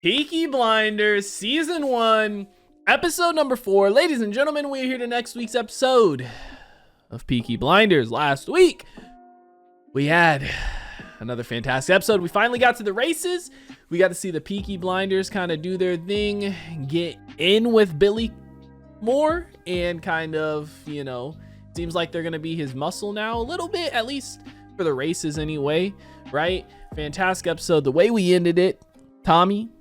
Peaky Blinders season 1 episode number 4. Ladies and gentlemen, we're here to next week's episode of Peaky Blinders. Last week we had another fantastic episode. We finally got to the races. We got to see the Peaky Blinders kind of do their thing, get in with Billy more, and kind of, you know, seems like they're gonna be his muscle now a little bit, at least for the races anyway, right? Fantastic episode. The way we ended it, Tommy,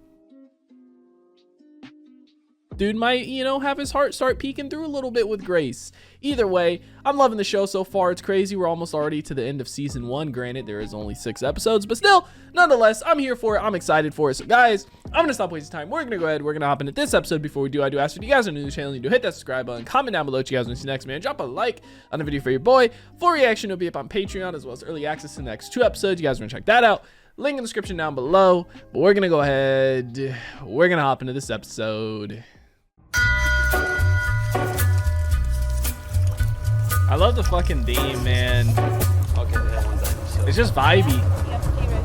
dude might, you know, have his heart start peeking through a little bit with Grace. Either way, I'm loving the show so far. It's crazy. We're almost already to the end of season 1. Granted, there is only 6 episodes, but still, nonetheless, I'm here for it. I'm excited for it. So guys, I'm gonna stop wasting time. We're gonna go ahead. We're gonna hop into this episode. Before we do, I do ask if you guys are new to the channel, you do hit that subscribe button, comment down below what you guys want to see next, man. Drop a like on the video for your boy. Full reaction will be up on Patreon, as well as early access to the next 2 episodes. You guys want to check that out. Link in the description down below. But we're gonna go ahead. We're gonna hop into this episode. I love the fucking theme, man. It's just vibey.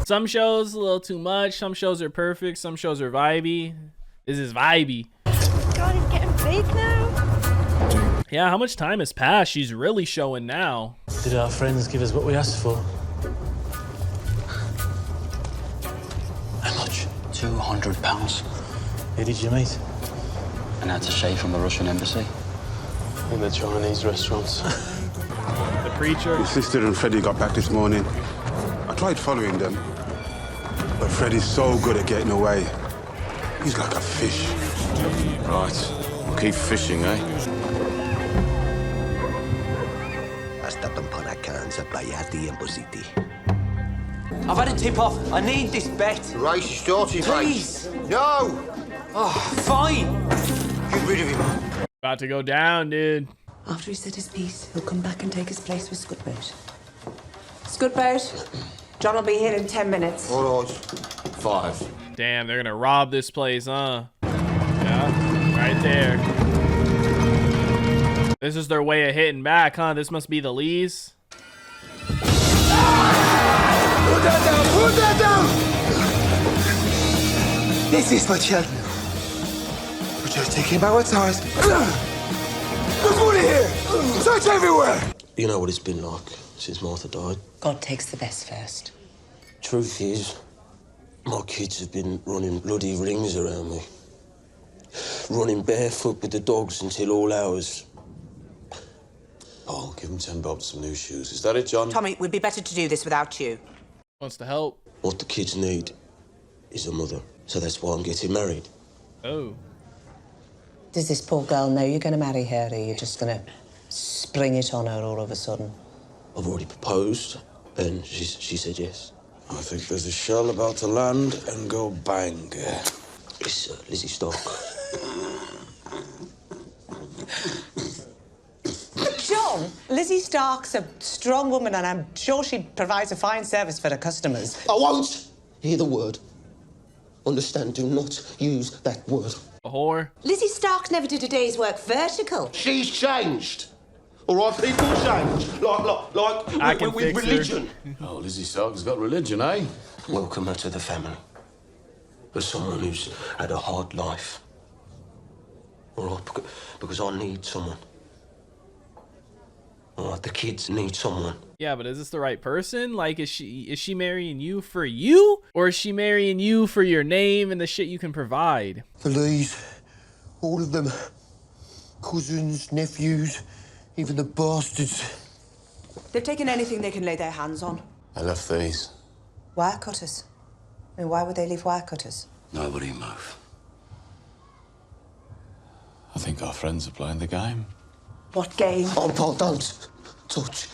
Some shows a little too much. Some shows are perfect. Some shows are vibey. This is vibey. God, he's getting big now. Yeah, how much time has passed? She's really showing now. Did our friends give us what we asked for? How much? £200. Who did you meet? An attaché from the Russian embassy. In the Chinese restaurants. The preacher. Your sister and Freddie got back this morning. I tried following them, but Freddie's so good at getting away. He's like a fish. Right. We'll keep fishing, eh? Hasta Pampana can Zaplayati and Positi. I've had a tip-off. I need this bet. The race is starting, Please. mate. No! Oh, fine. Get rid of him. About to go down, dude. After he's said his piece, he'll come back and take his place with Scudboat. Scudboat, John will be here in 10 minutes. All right. 5. Damn, they're gonna rob this place, huh? Yeah, right there. This is their way of hitting back, huh? This must be the Lees. Put that down! Put that down! This is my children. We're just taking our ties. There's money here! Search everywhere! You know what it's been like since Martha died. God takes the best first. Truth is, my kids have been running bloody rings around me. Running barefoot with the dogs until all hours. Oh, give him 10 bob some new shoes. Is that it, John? Tommy, we'd be better to do this without you. Wants to help. What the kids need is a mother. So that's why I'm getting married. Oh. Does this poor girl know you're going to marry her, or are you just going to spring it on her all of a sudden? I've already proposed, and she said yes. I think there's a shell about to land and go bang. It's Lizzie Stark. John, Lizzie Stark's a strong woman, and I'm sure she provides a fine service for her customers. I won't hear the word. Understand, do not use that word. A whore. Lizzie Stark never did a day's work vertical. She's changed. All right, people change. Like with religion. Oh, Lizzie Stark's got religion, eh? Welcome her to the family. As someone who's had a hard life. All right, because I need someone. All right, the kids need someone. Yeah, but is this the right person? Like, is she marrying you for you? Or is she marrying you for your name and the shit you can provide? The Lees, all of them. Cousins, nephews, even the bastards. They've taken anything they can lay their hands on. I left these. Wire cutters. I mean, why would they leave wire cutters? Nobody move. I think our friends are playing the game. What game? Oh, Paul, don't touch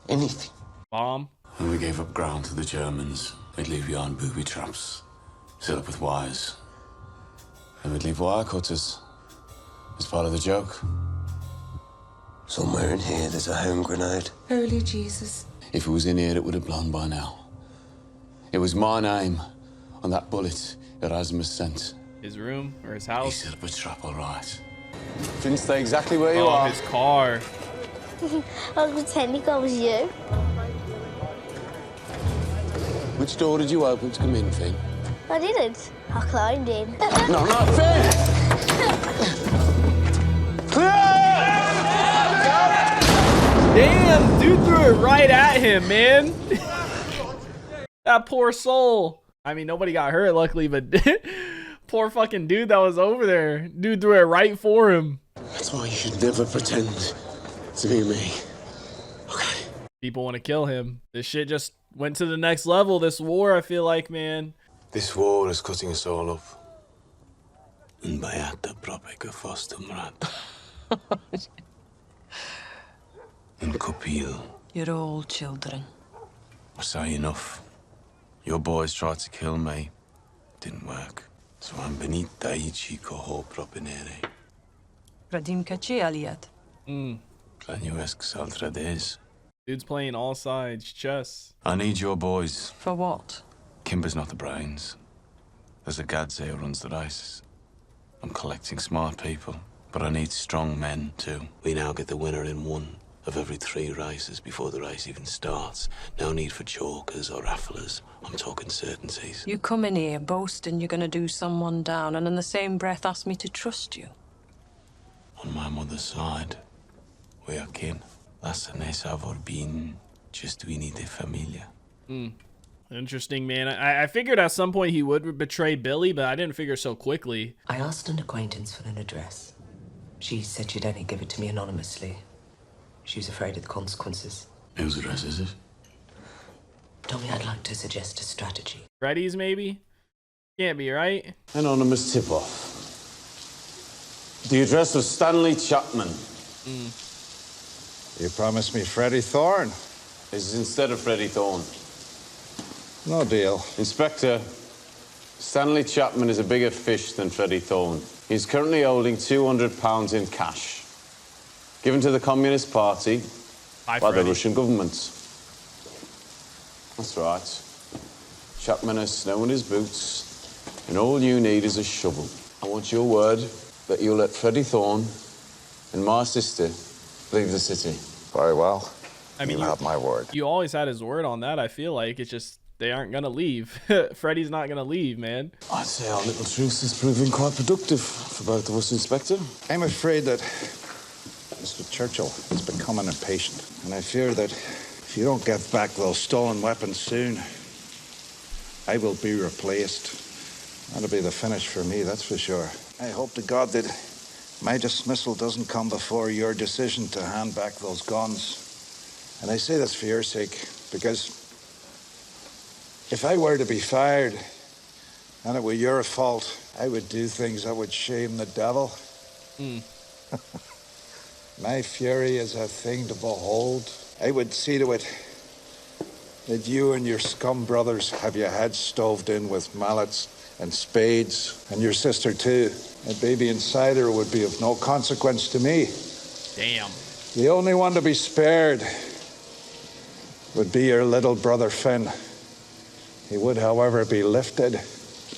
anything. Bomb. When we gave up ground to the Germans, they'd leave behind booby traps, set up with wires. And we'd leave wire cutters as part of the joke. Somewhere in here, there's a home grenade. Holy Jesus. If it was in here, it would have blown by now. It was my name on that bullet Erasmus sent. His room or his He house. set up a trap, all right. Didn't stay exactly where you Oh, are. his car. I was pretending I was you. Which door did you open to come in, Finn? I I didn't. I climbed in. No, not fair! Damn, dude threw it right at him, man. That poor soul. I mean, nobody got hurt, luckily, but poor fucking dude that was over there. Dude threw it right for him. That's why you should never pretend to be me. Okay. People want to kill him. This shit just went to the next level, this war, I feel like, man. This war is cutting us all up. And Bayata Propeka Fostumrat. And Kopil. You're all children. I say enough. Your boys tried to kill me. Didn't work. So I'm beneath Daichi Koho Propinere. Radim Kachi Aliat. Clanuesk Saltrades. Dude's playing all sides, chess. I need your boys. For what? Kimber's not the brains. There's a Gadze who runs the races. I'm collecting smart people, but I need strong men too. We now get the winner in one of every 3 races before the race even starts. No need for chalkers or rafflers. I'm talking certainties. You come in here boasting you're gonna do someone down, and in the same breath ask me to trust you. On my mother's side, we are kin. Las nesa vorbin, just we need a familia. Interesting, man. I figured at some point he would betray Billy, but I didn't figure so quickly. I asked an acquaintance for an address. She said she'd only give it to me anonymously. She was afraid of the consequences. Whose address is it? Tommy, I'd like to suggest a strategy. Freddy's, maybe? Can't be, right? Anonymous tip-off. The address of Stanley Chapman. You promised me Freddie Thorne. This is instead of Freddie Thorne. No deal. Inspector, Stanley Chapman is a bigger fish than Freddie Thorne. He's currently holding £200 in cash, given to the Communist Party by the Russian government. That's right. Chapman has snow in his boots, and all you need is a shovel. I want your word that you'll let Freddie Thorne and my sister leave the city. Very well. I mean, you have my word. You always had his word on that, I feel like. It's just they aren't going to leave. Freddie's not going to leave, man. I'd say our little truce is proving quite productive for both of us, Inspector. I'm afraid that Mr. Churchill is becoming impatient, and I fear that if you don't get back those stolen weapons soon, I will be replaced. That'll be the finish for me, that's for sure. I hope to God that my dismissal doesn't come before your decision to hand back those guns. And I say this for your sake, because if I were to be fired, and it were your fault, I would do things that would shame the devil. My fury is a thing to behold. I would see to it that you and your scum brothers have your heads stoved in with mallets and spades, and your sister too. A baby inside her would be of no consequence to me. Damn. The only one to be spared would be your little brother Finn. He would, however, be lifted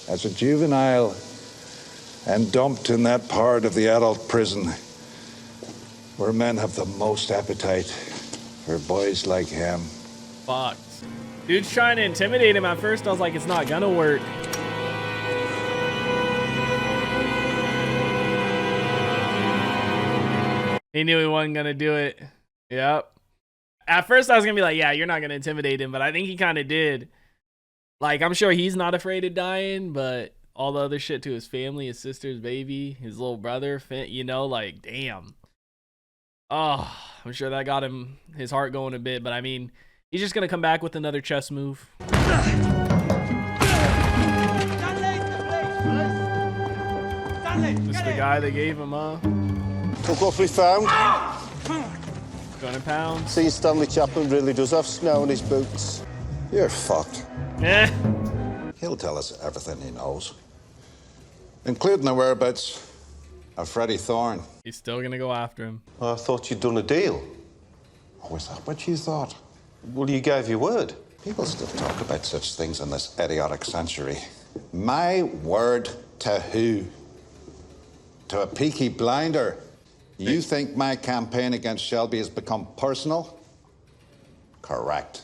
as a juvenile and dumped in that part of the adult prison where men have the most appetite for boys like him. Fucked. Dude's trying to intimidate him. At first, I was like, it's not gonna work. He knew he wasn't gonna do it. Yep. At first, I was gonna be like, yeah, you're not gonna intimidate him, but I think he kind of did. Like, I'm sure he's not afraid of dying, but all the other shit to his family, his sister's baby, his little brother, you know, like, damn. Oh, I'm sure that got him, his heart going a bit, but I mean, he's just gonna come back with another chess move. This the guy they gave him, huh? Look what we found. 200 pounds. See, Stanley Chapman really does have snow in his boots. You're fucked. Eh. He'll tell us everything he knows, including the whereabouts of Freddie Thorne. He's still gonna go after him. I thought you'd done a deal. Oh, is that what you thought? Well, you gave your word. People still talk about such things in this idiotic century. My word to who? To a Peaky blinder? You think my campaign against Shelby has become personal? Correct.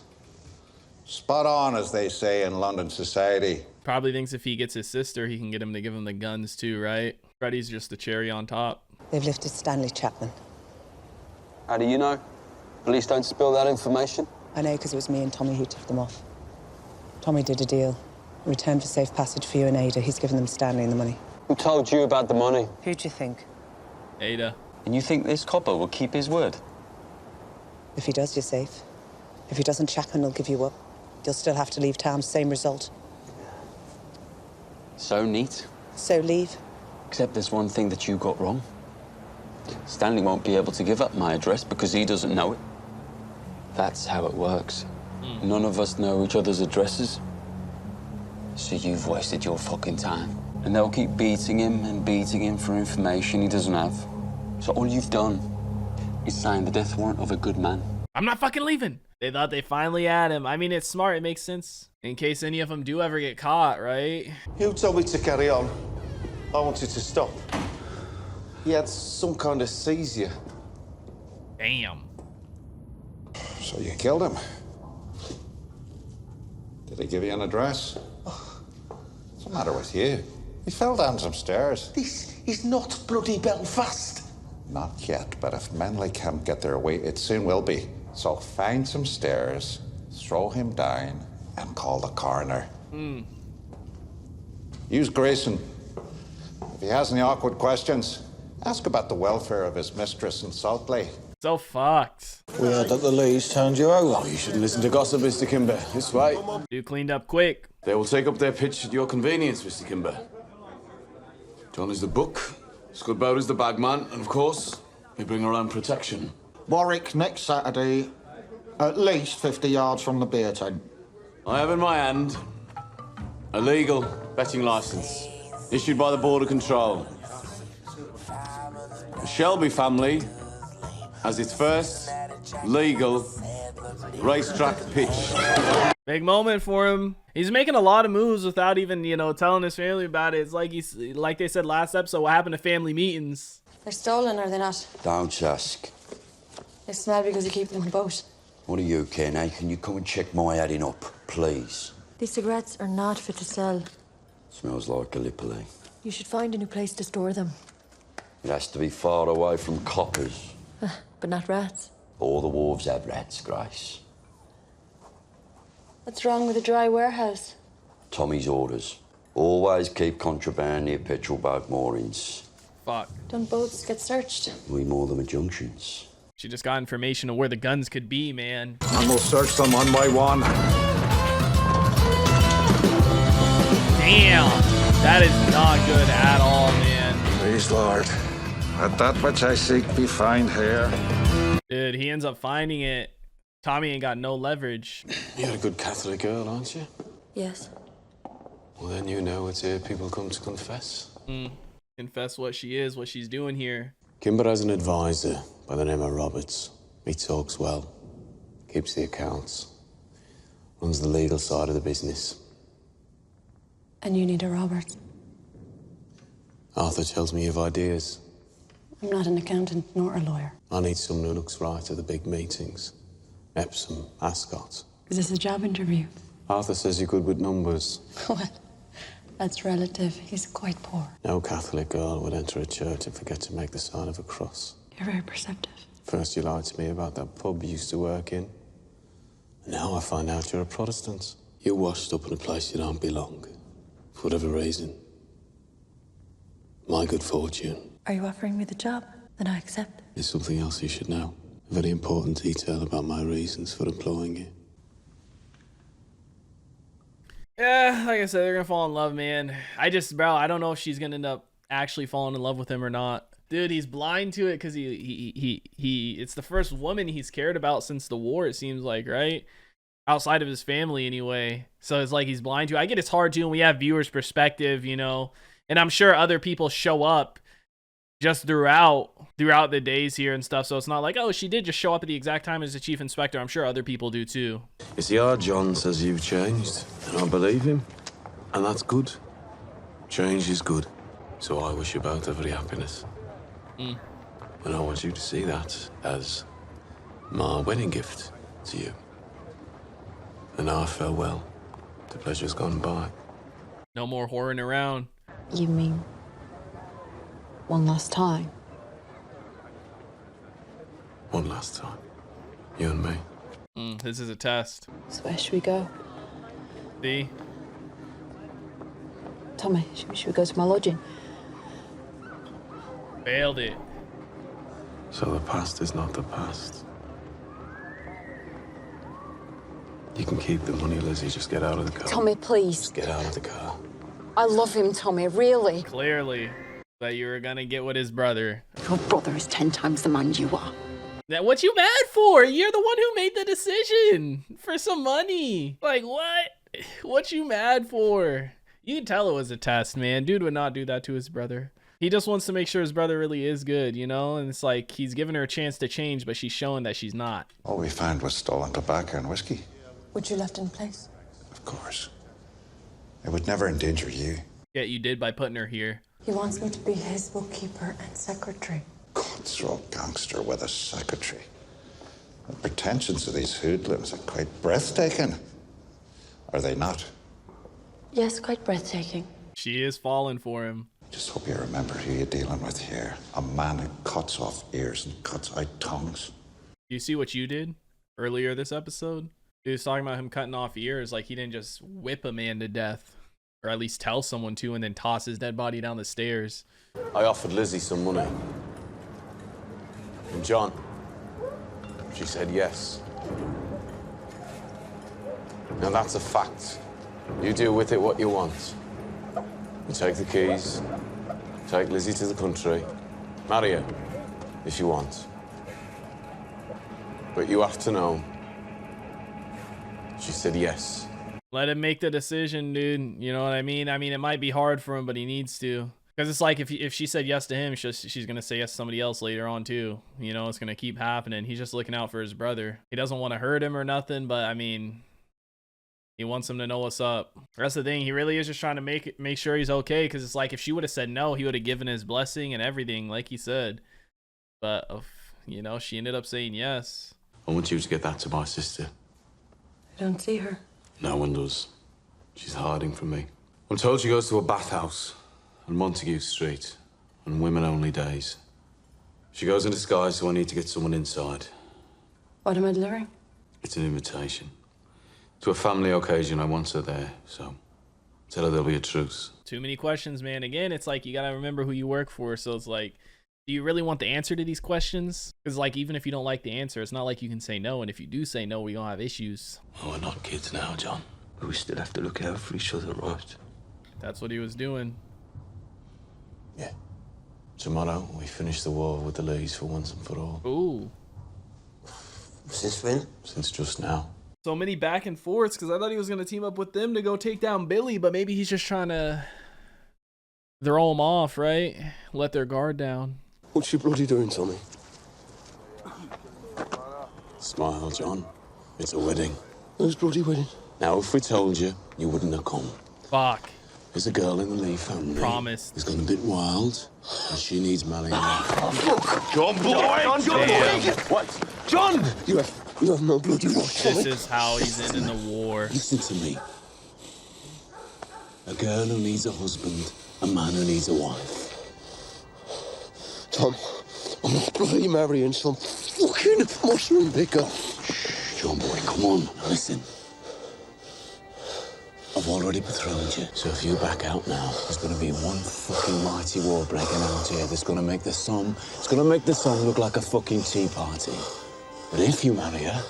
Spot on, as they say in London society. Probably thinks if he gets his sister, he can get him to give him the guns too, right? Freddy's just the cherry on top. They've lifted Stanley Chapman. How do you know? Police don't spill that information. I know because it was me and Tommy who tipped them off. Tommy did a deal. In return for safe passage for you and Ada, he's given them Stanley and the money. Who told you about the money? Who do you think? Ada. And you think this copper will keep his word? If he does, you're safe. If he doesn't, Chapman will give you up. You'll still have to leave town, same result. So neat. So leave. Except there's one thing that you got wrong. Stanley won't be able to give up my address because he doesn't know it. That's how it works. None of us know each other's addresses. So you've wasted your fucking time. And they'll keep beating him for information he doesn't have. So all you've done is sign the death warrant of a good man. I'm not fucking leaving. They thought they finally had him. I mean, it's smart. It makes sense. In case any of them do ever get caught, right? You told me to carry on. I wanted to stop. He had some kind of seizure. Damn. So you killed him? Did he give you an address? What's the matter with you? He fell down some stairs. This is not bloody Belfast. Not yet, but if Menley can't get their way, it soon will be. So find some stairs, throw him down, and call the coroner. Use Grayson. If he has any awkward questions, ask about the welfare of his mistress in Saltley. So fucked. We heard that the ladies turned you over. Oh, you shouldn't listen to gossip, Mr. Kimber. This way. Dude cleaned up quick. They will take up their pitch at your convenience, Mr. Kimber. John is the book, Scudbout is the bagman, and of course, we bring around protection. Warwick next Saturday, at least 50 yards from the beer tent. I have in my hand a legal betting license issued by the Border Control. The Shelby family has its first legal racetrack pitch. Big moment for him. He's making a lot of moves without even, telling his family about it. It's like they said last episode, what happened to family meetings? They're stolen, are they not? Don't ask. They smell because you keep them on the boat. What do you care now? Can you come and check my adding up, please? These cigarettes are not fit to sell. Smells like Gallipoli. You should find a new place to store them. It has to be far away from coppers. But not rats. All the wharves have rats, Grace. What's wrong with a dry warehouse? Tommy's orders. Always keep contraband near petrol boat moorings. Fuck. Don't boats get searched? We moor them at junctions. She just got information of where the guns could be, man. And we'll search them one by one. Damn. That is not good at all, man. Please, Lord, let that which I seek be found here. Dude, he ends up finding it. Tommy ain't got no leverage. You're a good Catholic girl, aren't you? Yes. Well, then you know it's here people come to confess. Confess what she is, what she's doing here. Kimber has an advisor by the name of Roberts. He talks well, keeps the accounts, runs the legal side of the business. And you need a Robert. Arthur tells me you have ideas. I'm not an accountant nor a lawyer. I need someone who looks right at the big meetings. Epsom, Ascot. Is this a job interview? Arthur says you're good with numbers. Well, that's relative. He's quite poor. No Catholic girl would enter a church and forget to make the sign of a cross. You're very perceptive. First you lied to me about that pub you used to work in. And now I find out you're a Protestant. You're washed up in a place you don't belong. For whatever reason. My good fortune. Are you offering me the job? Then I accept. There's something else you should know. A very important detail about my reasons for employing you. Yeah, like I said, they're gonna fall in love, man. I don't know if she's gonna end up actually falling in love with him or not. Dude, he's blind to it because it's the first woman he's cared about since the war, it seems like, right? Outside of his family anyway. So it's like he's blind to it. I get it's hard too, and we have viewers' perspective, and I'm sure other people show up just throughout the days here and stuff. So it's not like, oh, she did just show up at the exact time as the chief inspector. I'm sure other people do too. You see, our John says you've changed, and I believe him. And that's good. Change is good. So I wish you both every happiness. And I want you to see that as my wedding gift to you. And our farewell to pleasures gone by. No more whoring around. You mean one last time? One last time. You and me. This is a test. So where should we go? See? Tommy, should we go to my lodging? Failed it. So the past is not the past. You can keep the money, Lizzie. Just get out of the car. Tommy, please. Just get out of the car. I love him, Tommy, really. Clearly. That you were gonna get with his brother. Your brother is 10 times the man you are. That what you mad for? You're the one who made the decision for some money. Like what? What you mad for? You can tell it was a test, man. Dude would not do that to his brother. He just wants to make sure his brother really is good, you know? And it's like he's giving her a chance to change, but she's showing that she's not. All we found was stolen tobacco and whiskey. Which you left in place? Of course. It would never endanger you. Yeah, you did by putting her here. He wants me to be his bookkeeper and secretary. Cutthroat gangster with a secretary. The pretensions of these hoodlums are quite breathtaking. Are they not? Yes, quite breathtaking. She is falling for him. Just hope you remember who you're dealing with here. A man who cuts off ears and cuts out tongues. You see what you did earlier this episode? He was talking about him cutting off ears, like he didn't just whip a man to death. Or at least tell someone to and then toss his dead body down the stairs. I offered Lizzie some money. And John, she said yes. Now that's a fact. You do with it what you want. You take the keys, take Lizzie to the country, marry her if you want. But you have to know, she said yes. Let him make the decision, dude. You know what I mean? I mean, it might be hard for him, but he needs to. Because it's like if she said yes to him, she's going to say yes to somebody else later on, too. You know, it's going to keep happening. He's just looking out for his brother. He doesn't want to hurt him or nothing, but I mean, he wants him to know what's up. That's the thing. He really is just trying to make sure he's okay. Because it's like if she would have said no, he would have given his blessing and everything, like he said. But, you know, she ended up saying yes. I want you to get that to my sister. I don't see her. No one does. She's hiding from me. I'm told she goes to a bathhouse on Montague Street on women-only days. She goes in disguise, so I need to get someone inside. What am I delivering? It's an invitation. To a family occasion, I want her there, so tell her there'll be a truce. Too many questions, man. Again, it's like you gotta remember who you work for, so it's like, do you really want the answer to these questions? Because, like, even if you don't like the answer, it's not like you can say no. And if you do say no, we're going to have issues. Oh, we're not kids now, John. But we still have to look out for each other, right? That's what he was doing. Yeah. Tomorrow, we finish the war with the Lees for once and for all. Ooh. Since when? Since just now. So many back and forths, because I thought he was going to team up with them to go take down Billy, but maybe he's just trying to throw them off, right? Let their guard down. What's you bloody doing, Tommy? Smile, John. It's a wedding. Whose bloody wedding? Now, if we told you, you wouldn't have come. Fuck. There's a girl in the Lee family. Promised. Who's gone a bit wild, and she needs marrying. John, boy! John, boy! What? John! You have no bloody right, Tommy. This is how he's ending the war. Listen to me. A girl who needs a husband, a man who needs a wife. Tom, I'm not bloody marrying some fucking mushroom picker. Shh, John boy, come on, listen. I've already betrothed you, so if you back out now, there's gonna be one fucking mighty war breaking out here that's gonna make the sun, it's gonna make the sun look like a fucking tea party. But if you marry her,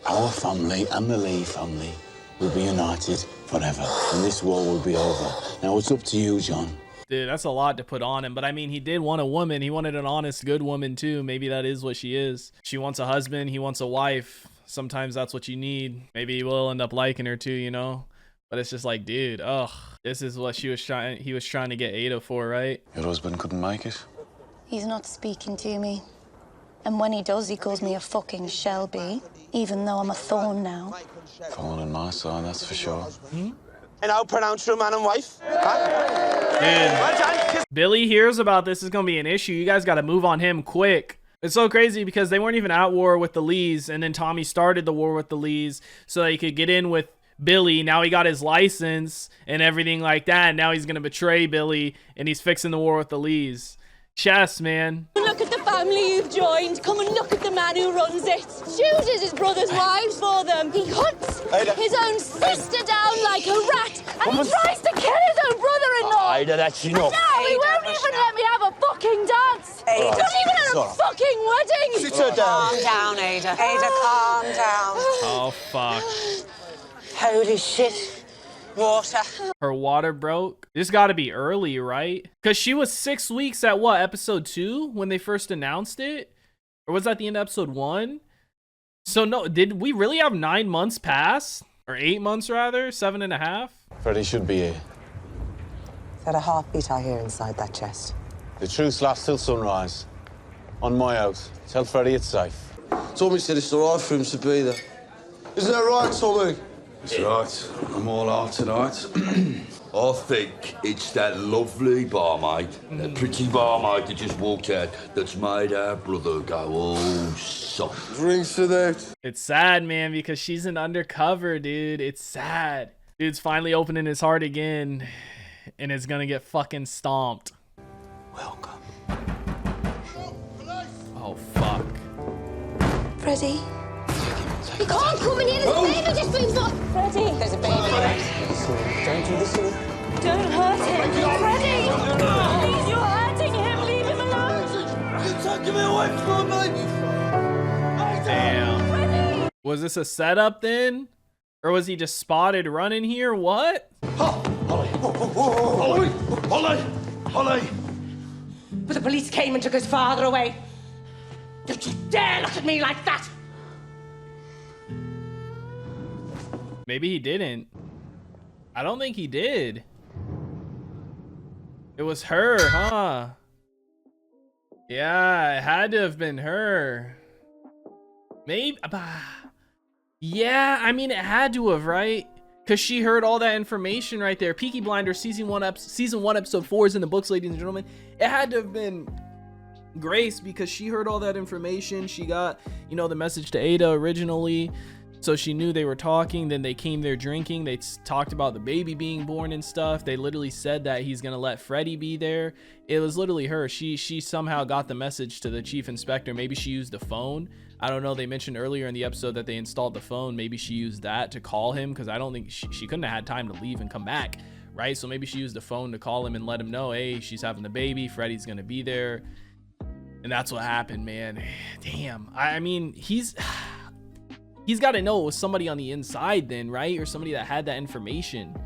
our family and the Lee family will be united forever, and this war will be over. Now it's up to you, John. Dude, that's a lot to put on him, but I mean, he did want a woman. He wanted an honest, good woman too. Maybe that is what she is. She wants a husband, he wants a wife. Sometimes that's what you need. Maybe he will end up liking her too, you know? But it's just like, dude, ugh, this is what he was trying to get Ada for, right? Your husband couldn't make it? He's not speaking to me. And when he does, he calls me a fucking Shelby, even though I'm a thorn now. Thorn on my side, that's for sure. And how pronounce your man and wife? Dude, Billy hears about this is gonna be an issue. You guys gotta move on him quick. It's so crazy because they weren't even at war with the Lees, and then Tommy started the war with the Lees so that he could get in with Billy. Now he got his license and everything like that. Now he's gonna betray Billy, and he's fixing the war with the Lees. Chess, man. Look at the family you've joined. Come and look at the man who runs it. Chooses his brother's wives for them. He hunts his own sister down like a rat, and he tries to kill his own brother-in-law. Ada, that's enough. No, he won't even let me have a fucking dance. Ada. Not even at a fucking wedding. Sit her down. Calm down, Ada. Ada, calm down. Oh, fuck. Holy shit. Water. Her water broke. This got to be early, right? Because she was 6 weeks at what, episode 2 when they first announced it? Or was that the end of episode 1? So no, did we really have 9 months pass? Or 8 months rather? 7.5? Freddy should be here. Is that a heartbeat I hear inside that chest? The truce lasts till sunrise. On my house. Tell Freddy it's safe. Tommy said it's all right for him to be there. Isn't that right, Tommy? That's right. I'm all out tonight. I think it's that lovely barmaid, that pretty barmaid that just walked out, that's made our brother go all soft. Drinks to that. It's sad, man, because she's an undercover, dude. It's sad. Dude's finally opening his heart again, and it's gonna get fucking stomped. Welcome. Oh, fuck. Freddie. You can't come in here. There's a baby just been born. Freddie. There's a baby. Don't do this to me. Don't hurt him. Freddie. Please, you're hurting him. Leave him alone. You're taking me away from my baby. Damn. Was this a setup then? Or was he just spotted running here? What? Holly! But the police came and took his father away. Don't you dare look at me like that! Maybe he didn't. I don't think he did. It was her, huh? Yeah, it had to have been her. Maybe. Yeah, I mean, it had to have, right? Because she heard all that information right there. Peaky Blinders season 1 episode 4 is in the books, ladies and gentlemen. It had to have been Grace because she heard all that information. She got, you know, the message to Ada originally. So she knew they were talking. Then they came there drinking. They talked about the baby being born and stuff. They literally said that he's going to let Freddy be there. It was literally her. She somehow got the message to the chief inspector. Maybe she used the phone. I don't know. They mentioned earlier in the episode that they installed the phone. Maybe she used that to call him because I don't think she couldn't have had time to leave and come back, right? So maybe she used the phone to call him and let him know, hey, she's having the baby. Freddy's going to be there. And that's what happened, man. Damn. I mean, he's got to know it was somebody on the inside then, right? Or somebody that had that information.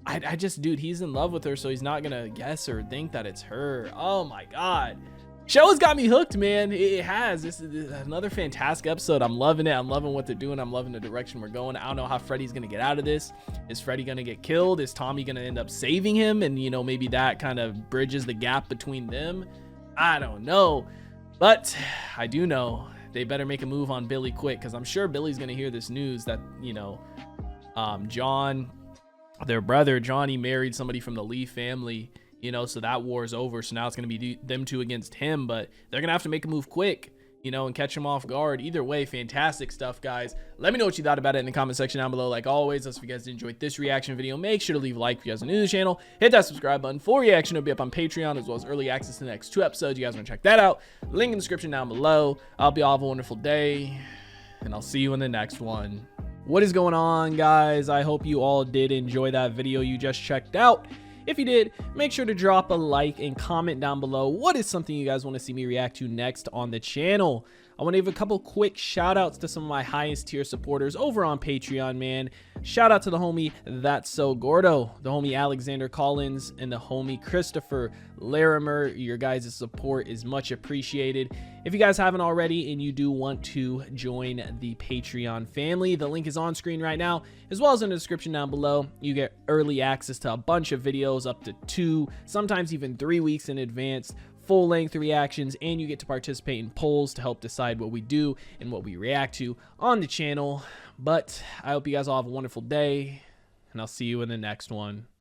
I just, dude, he's in love with her, so he's not going to guess or think that it's her. Oh my God. Show's got me hooked, man. It has. This is another fantastic episode. I'm loving it. I'm loving what they're doing. I'm loving the direction we're going. I don't know how Freddy's going to get out of this. Is Freddy going to get killed? Is Tommy going to end up saving him? And, you know, maybe that kind of bridges the gap between them. I don't know. But I do know they better make a move on Billy quick, because I'm sure Billy's going to hear this news that, you know, John, their brother, Johnny, married somebody from the Lee family, you know, so that war is over. So now it's going to be them two against him, but they're going to have to make a move quick, you know, and catch him off guard. Either way, fantastic stuff, guys. Let me know what you thought about it in the comment section down below. Like always, if you guys enjoyed this reaction video, make sure to leave a like if you guys are new to the channel. Hit that subscribe button for reaction. It'll be up on Patreon, as well as early access to the next 2 episodes. You guys want to check that out? Link in the description down below. I hope you all have a wonderful day, and I'll see you in the next one. What is going on, guys? I hope you all did enjoy that video you just checked out. If you did, make sure to drop a like and comment down below what is something you guys want to see me react to next on the channel. I want to give a couple quick shout outs to some of my highest tier supporters over on Patreon, man. Shout out to the homie That's So Gordo, the homie Alexander Collins, and the homie Christopher Larimer. Your guys' support is much appreciated. If you guys haven't already and you do want to join the Patreon family, the link is on screen right now, as well as in the description down below. You get early access to a bunch of videos, up to 2, sometimes even 3 weeks in advance, full-length reactions, and you get to participate in polls to help decide what we do and what we react to on the channel. But I hope you guys all have a wonderful day, and I'll see you in the next one.